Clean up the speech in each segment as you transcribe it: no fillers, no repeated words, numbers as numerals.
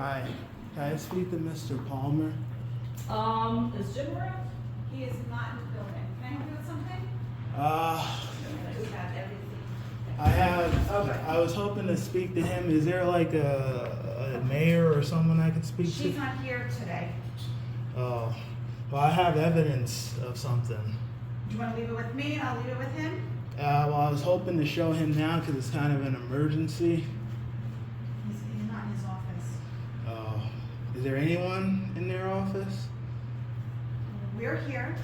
Hi. Can I speak to Mr. Palmer? Is Jim around? He is not in the building. Can I help you with something? We have everything. I was hoping to speak to him. Is there like a mayor or someone I could speak to? She's not here today. Oh, well, I have evidence of something. Do you want to leave it with me and I'll leave it with him? Well, I was hoping to show him now because it's kind of an emergency. He's not in his office. Oh, is there anyone in their office? We're here.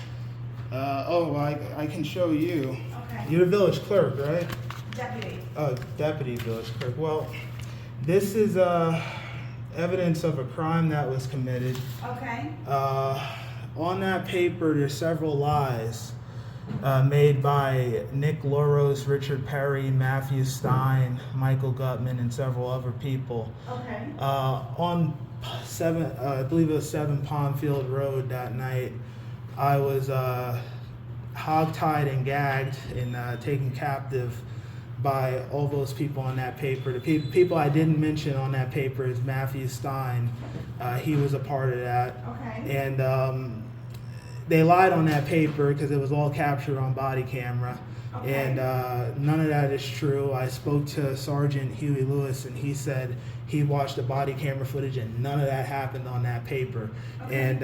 I can show you. Okay. You're the village clerk, right? Deputy. Oh, deputy village clerk. Well, this is evidence of a crime that was committed. Okay. On that paper, there's several lies made by Nick Loros, Richard Perry, Matthew Stein, Michael Gutman, and several other people. Okay. On I believe it was 7 Pondfield Road that night, I was hogtied and gagged and taken captive by all those people on that paper. The people I didn't mention on that paper is Matthew Stein. He was a part of that. Okay. And they lied on that paper because it was all captured on body camera. Okay. And none of that is true. I spoke to Sergeant Huey Lewis, and he said he watched the body camera footage, and none of that happened on that paper. Okay. And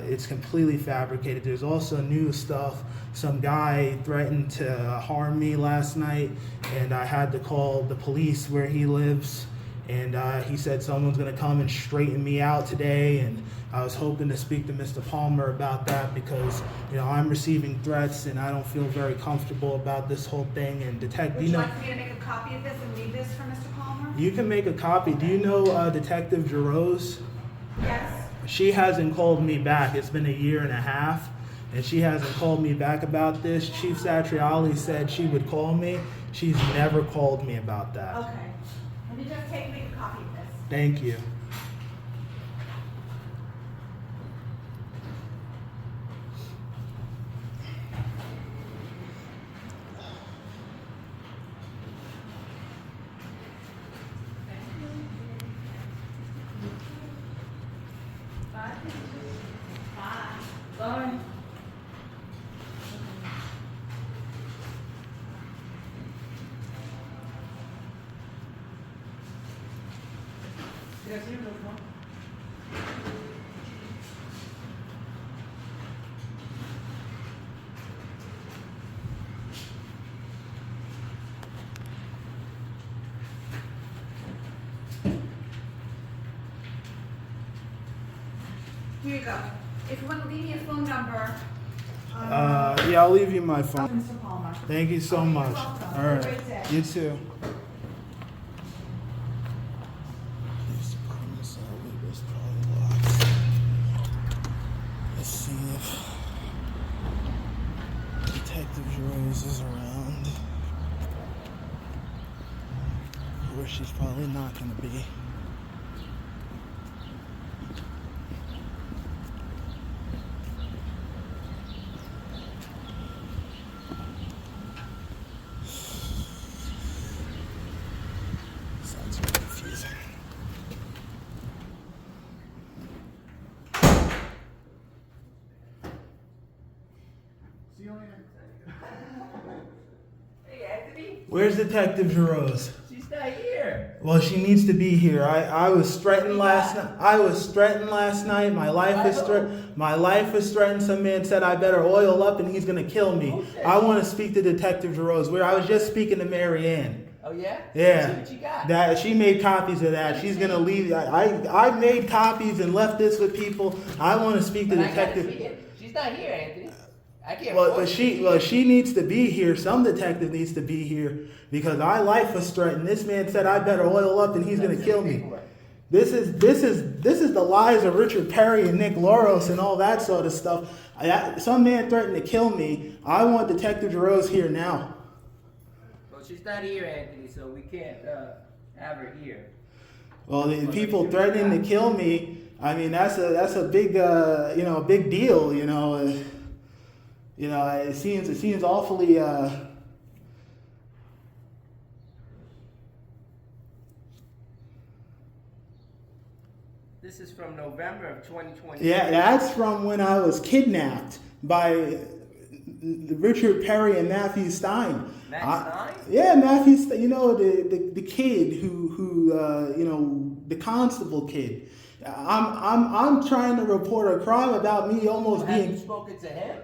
it's completely fabricated. There's also new stuff. Some guy threatened to harm me last night, and I had to call the police where he lives. And he said someone's going to come and straighten me out today. And I was hoping to speak to Mr. Palmer about that because, I'm receiving threats and I don't feel very comfortable about this whole thing. And Would you like me to make a copy of this and leave this for Mr. Palmer? You can make a copy. Do you know Detective Jarosz? Yes. She hasn't called me back. It's been 1.5 years, and she hasn't called me back about this. Chief Satriali said she would call me. She's never called me about that. Okay. Let me just make a copy of this. Thank you. Bye. Yes, you know, Here you go. If you want to leave me a phone number. Yeah, I'll leave you my phone. Mr. Palmer. Thank you so Okay, you're much. welcome. All Have a right. great day. You too. Let's see if Detective Jarosz is around. Of course, she's probably not going to be. Sounds very confusing. Hey, Anthony. Where's Detective Jarosz? She's not here. Well, she needs to be here. I was threatened last night. My life is threatened. My life is threatened. Some man said I better oil up and he's gonna kill me. Oh, shit. I want to speak to Detective Jarosz. Where I was just speaking to MaryAnn. Oh, yeah? Yeah. See what you got. That she made copies of that. She's gonna leave. I made copies and left this with people. I want to speak to But I gotta Detective. see it. She's not here, Anthony. I can't. Well, force she needs to be here. Some detective needs to be here because my life was threatened. This man said I better oil up and he's gonna kill me. This is the lies of Richard Perry and Nick Loros and all that sort of stuff. Some man threatened to kill me. I want Detective Jarosz here now. Well, she's not here, Anthony, so we can't have her here. Well, the people threatening to kill me. I mean, that's a big big deal. It seems awfully. This is from November of 2020. Yeah, that's from when I was kidnapped by Richard Perry and Matthew Stein. Matt Stein? Yeah, Matthew Stein. You know, the kid who you know, the constable kid. I'm trying to report a crime about me almost Have being. you spoken to him?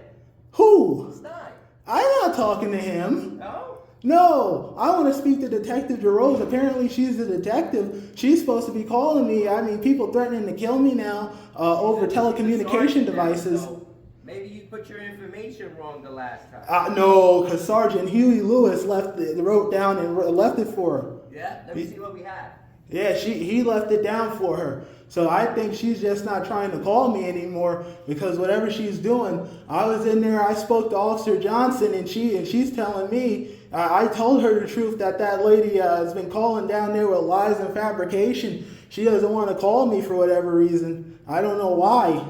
Who? Stein. I'm not talking to him. No? No, I want to speak to Detective Jarosz. Apparently, she's the detective. She's supposed to be calling me. I mean, people threatening to kill me now over telecommunication devices. So maybe you put your information wrong the last time. No, because Sergeant Huey Lewis wrote down and left it for her. Yeah? Let me see what we have. Yeah, he left it down for her. So I think she's just not trying to call me anymore because whatever she's doing, I was in there. I spoke to Officer Johnson, and she's telling me. I told her the truth that lady has been calling down there with lies and fabrication. She doesn't want to call me for whatever reason. I don't know why.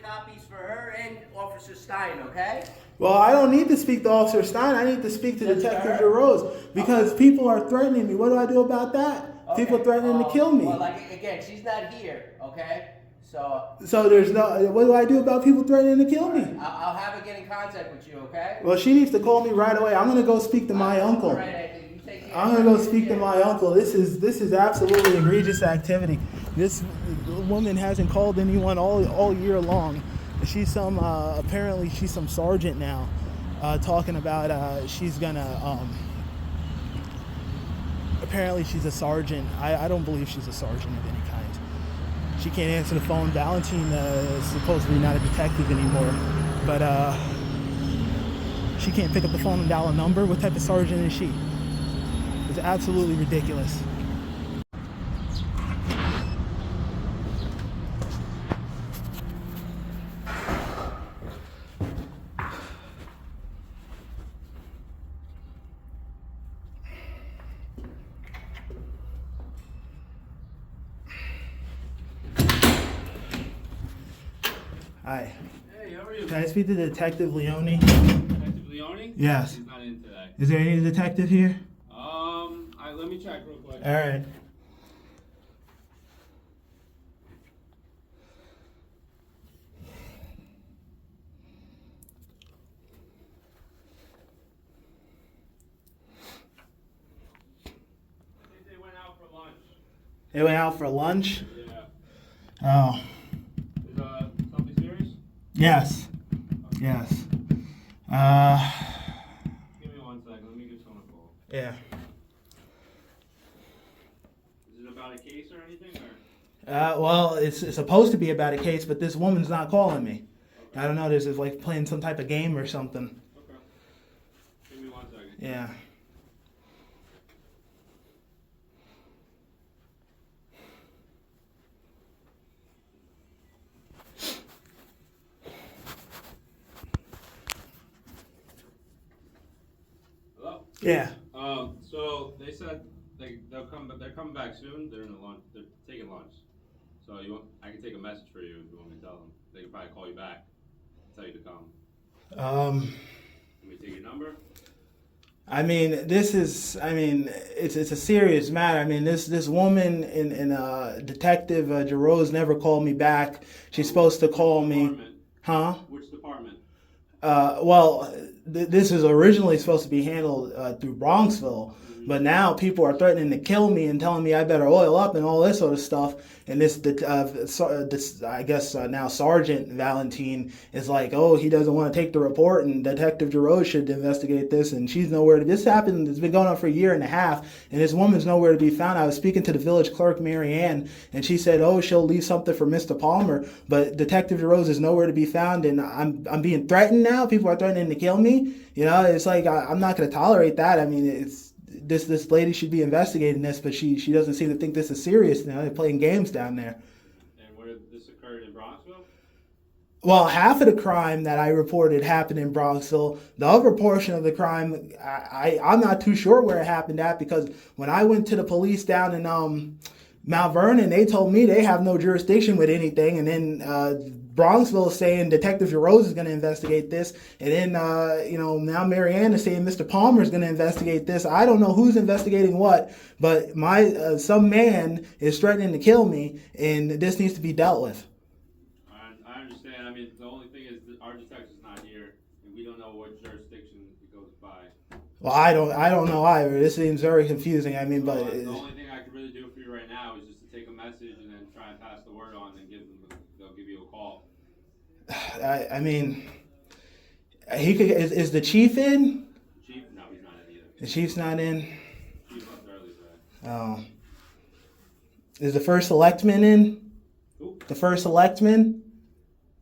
Copies for her and Officer Stein, okay? Well, I don't need to speak to Officer Stein. I need to speak to Just Detective her? Jarosz because people are threatening me. What do I do about that? Okay. People threatening to kill me. Well, like, again, she's not here, okay? So there's no. What do I do about people threatening to kill me? I'll have her get in contact with you, okay? Well, she needs to call me right away. I'm gonna go speak to my uncle. All right, Anthony, you take care. I'm gonna go speak to my uncle. This is absolutely egregious activity. This woman hasn't called anyone all year long. She's apparently she's some sergeant now, talking about she's gonna apparently she's a sergeant. I don't believe she's a sergeant of any kind. She can't answer the phone. Valentine is supposedly not a detective anymore, but she can't pick up the phone and dial a number. What type of sergeant is she? It's absolutely ridiculous. Hi. Hey, how are you? Can I speak to Detective Leone? Detective Leone? Yes. He's not in today. Is there any detective here? Let me check real quick. All right. I think they went out for lunch. They went out for lunch? Yeah. Oh. Is something serious? Yes. Yes. Give me 1 second. Let me give someone a call. Yeah. Is it about a case or anything, or? Well, it's supposed to be about a case, but this woman's not calling me. I don't know. This is like playing some type of game or something. Okay. Give me 1 second. Yeah. Hello? Yeah. So they said they'll come, but they're coming back soon. They're in the lunch. They're taking lunch. So I can take a message for you if you want me to tell them. They can probably call you back, tell you to come. Let me take your number. I mean, it's a serious matter. I mean, this woman and Detective Jarosz never called me back. She's supposed to call me. Department. Huh? Which department? Well, this was originally supposed to be handled through Bronxville, but now people are threatening to kill me and telling me I better oil up and all this sort of stuff. And this I guess now Sergeant Valentine is like, oh, he doesn't want to take the report, and Detective Jarosz should investigate this, and she's nowhere to. This happened. It's been going on for a year and a half, and this woman's nowhere to be found. I was speaking to the village clerk, MaryAnn, and she said, oh, she'll leave something for Mr. Palmer, but Detective Jarosz is nowhere to be found, and I'm being threatened now. People are threatening to kill me. You know, it's like I'm not going to tolerate that. I mean, it's. This lady should be investigating this, but she doesn't seem to think this is serious now. They're playing games down there. And where this occurred in Bronxville? Well, half of the crime that I reported happened in Bronxville. The other portion of the crime, I'm not too sure where it happened at, because when I went to the police down in Mount Vernon, they told me they have no jurisdiction with anything. And then Bronxville is saying Detective Jarosz is going to investigate this. And then, now MaryAnn is saying Mr. Palmer is going to investigate this. I don't know who's investigating what, but some man is threatening to kill me, and this needs to be dealt with. I understand. I mean, the only thing is that our detective's not here, and we don't know what jurisdiction it goes by. Well, I don't know either. This seems very confusing. I mean, but the only thing I can really do for you right now is just to take a message and then try and pass the word on, and they'll give you a call. I mean, he could. Is the chief in? Chief? No, he's not in either. The chief's not in. Chief left early today. Oh. Is the first selectman in? Who? The first selectman?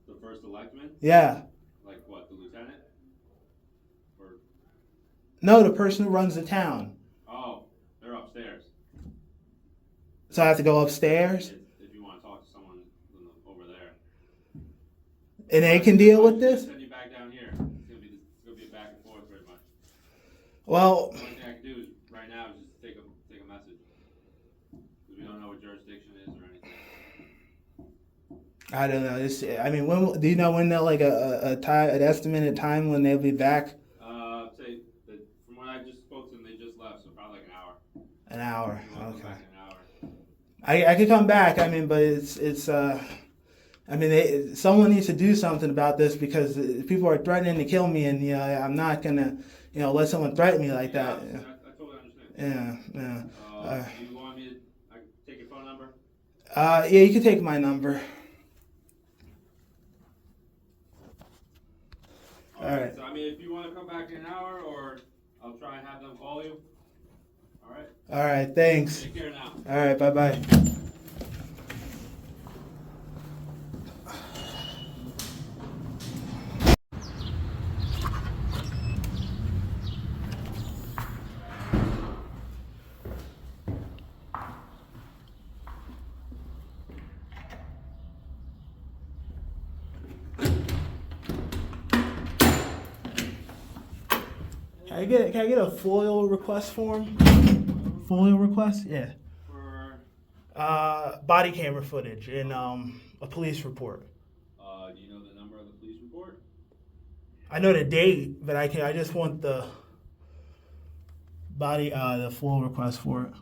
The first electman? Yeah. Like what? The lieutenant? Or? No, the person who runs the town. Oh, they're upstairs. So I have to go upstairs? If you want to talk to someone over there. And they can deal with this? Send you back down here. It's gonna be back and forth pretty much. Well, The only thing I can do is right now is just take a message, because we don't know what jurisdiction it is or anything. I don't know. I mean, when do you know when they'll like an estimated time when they'll be back? Say that from what I just spoke to them, they just left, so probably like an hour. An hour. You want to Okay. come back in an hour? I could come back. I mean, but I mean, someone needs to do something about this, because people are threatening to kill me, and I'm not gonna, let someone threaten me like that. I totally understand. Yeah. Do you want me to take your phone number? Yeah, you can take my number. All right. So I mean, if you want to come back in an hour, or I'll try and have them call you. All right. All right. Thanks. Take care now. All right. Bye bye. Can I get a FOIL request form? FOIL request? Yeah. For Body camera footage and a police report. do you know the number of the police report? I know the date, but I just want the the FOIL request for it.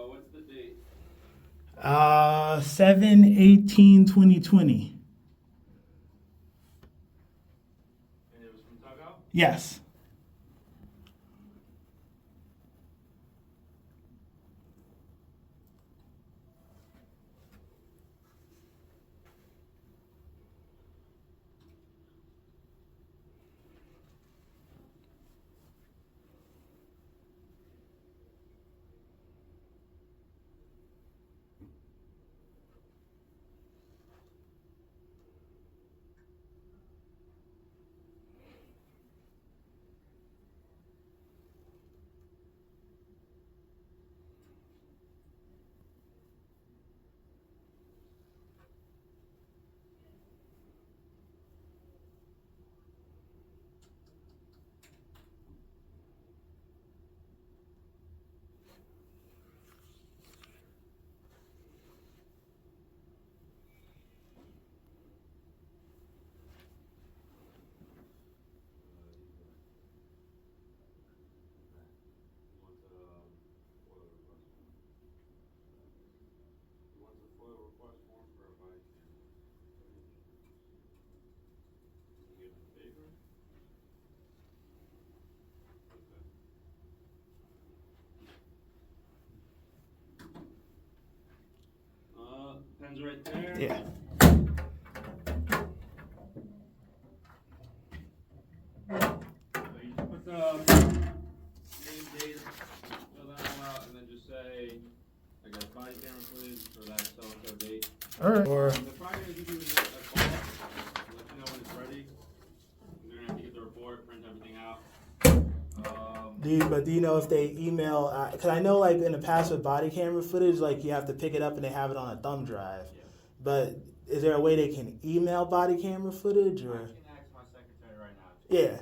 What's the date? 7/18/2020. And it was from Tughout? Yes. Pen's right there. Yeah. footage for that so-and-so date. All right. Or They're probably gonna give you a call, let you know when it's ready. You're gonna have to get the report, print everything out. do you know if they email? Because I know like in the past with body camera footage, like you have to pick it up and they have it on a thumb drive. Yeah. But is there a way they can email body camera footage I or? can ask my secretary right now. Yeah.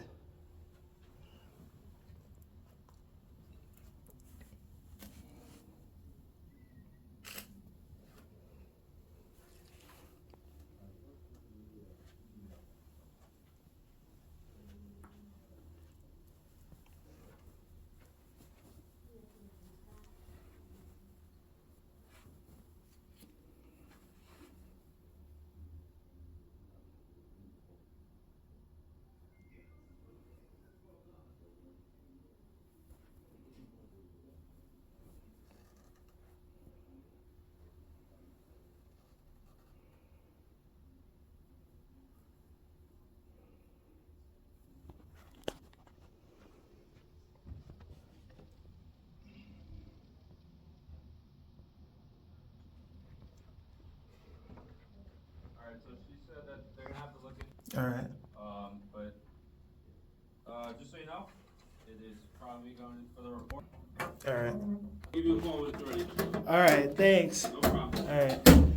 Alright, so she said that they're gonna have to look in, All right. but, just so you know, it is probably going for the report. All right. Give you a call when it's ready. All right. Thanks. No problem. All right.